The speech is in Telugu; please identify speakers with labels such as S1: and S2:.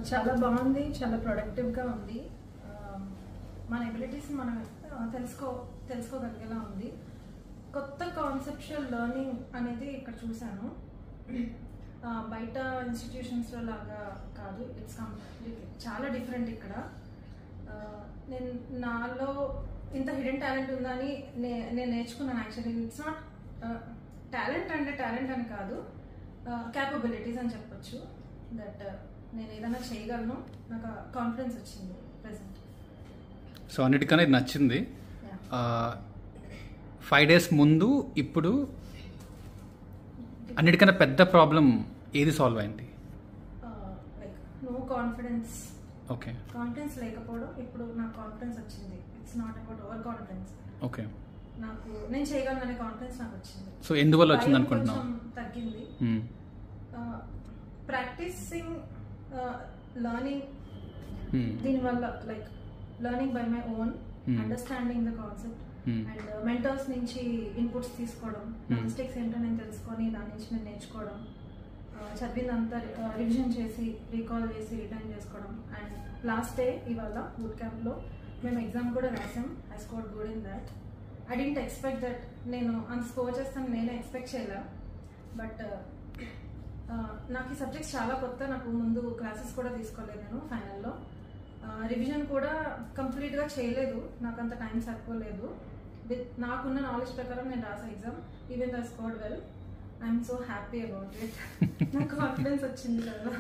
S1: చాలా బాగుంది, చాలా ప్రొడక్టివ్గా ఉంది. మన ఎబిలిటీస్ మనం తెలుసుకోగలిగేలా ఉంది. కొత్త కాన్సెప్చువల్ లెర్నింగ్ అనేది ఇక్కడ చూశాను. బయట ఇన్స్టిట్యూషన్స్లో లాగా కాదు, ఇట్స్ కంప్లీట్లీ చాలా డిఫరెంట్. ఇక్కడ నేను నాలో ఇంత హిడెన్ టాలెంట్ ఉందని నేను నేర్చుకున్నాను. యాక్చువల్లీ ఇట్స్ నాట్ టాలెంట్ అని కాదు, క్యాపబిలిటీస్ అని చెప్పొచ్చు. దట్ నేను ఏదైనా చేయగలను, నాకు కాన్ఫిడెన్స్ వచ్చింది ప్రెసెంట్.
S2: సో అన్నిటికన్నా ఇది నచ్చింది. 5 days ముందు ఇప్పుడు అన్నిటికన్నా పెద్ద ప్రాబ్లం ఏది సాల్వ్ అయింది?
S1: Like no confidence.
S2: Okay,
S1: confidence లేకపోవడం. ఇప్పుడు నాకు కాన్ఫిడెన్స్ వచ్చింది. It's not about over confidence.
S2: Okay,
S1: నాకు నేను చేయగలను అనే కాన్ఫిడెన్స్ నాకు వచ్చింది.
S2: సో ఎందువల్ల వచ్చింది అనుకుంటున్నావు?
S1: తగ్గింది. ప్రాక్టీసింగ్, లర్నింగ్, దీనివల్ల like learning by my own, understanding the concept and mentors నుంచి ఇన్పుట్స్ తీసుకోవడం, మిస్టేక్స్ ఏంటో నేను తెలుసుకొని దాని నుంచి నేను నేర్చుకోవడం, చదివినంతా రివిజన్ చేసి రీకాల్ చేసి రిటర్న్ చేసుకోవడం. అండ్ లాస్ట్ డే ఇవాళ బూట్ క్యాంప్లో మేము ఎగ్జామ్ కూడా రాసాం. I scored good in that. I didn't expect that నేను అంత స్కోర్ చేస్తాను, నేనే ఎక్స్పెక్ట్ చేయలే. బట్ నాకు ఈ సబ్జెక్ట్స్ చాలా కొత్త. నాకు ముందు క్లాసెస్ కూడా తీసుకోలేదు నేను. ఫైనల్లో రివిజన్ కూడా కంప్లీట్గా చేయలేదు, నాకు అంత టైం సరిపోలేదు. నాకున్న నాలెడ్జ్ ప్రకారం నేను రాసా exam. Even I scored well. I'm so happy about it. నాకు కాన్ఫిడెన్స్ వచ్చింది కదా.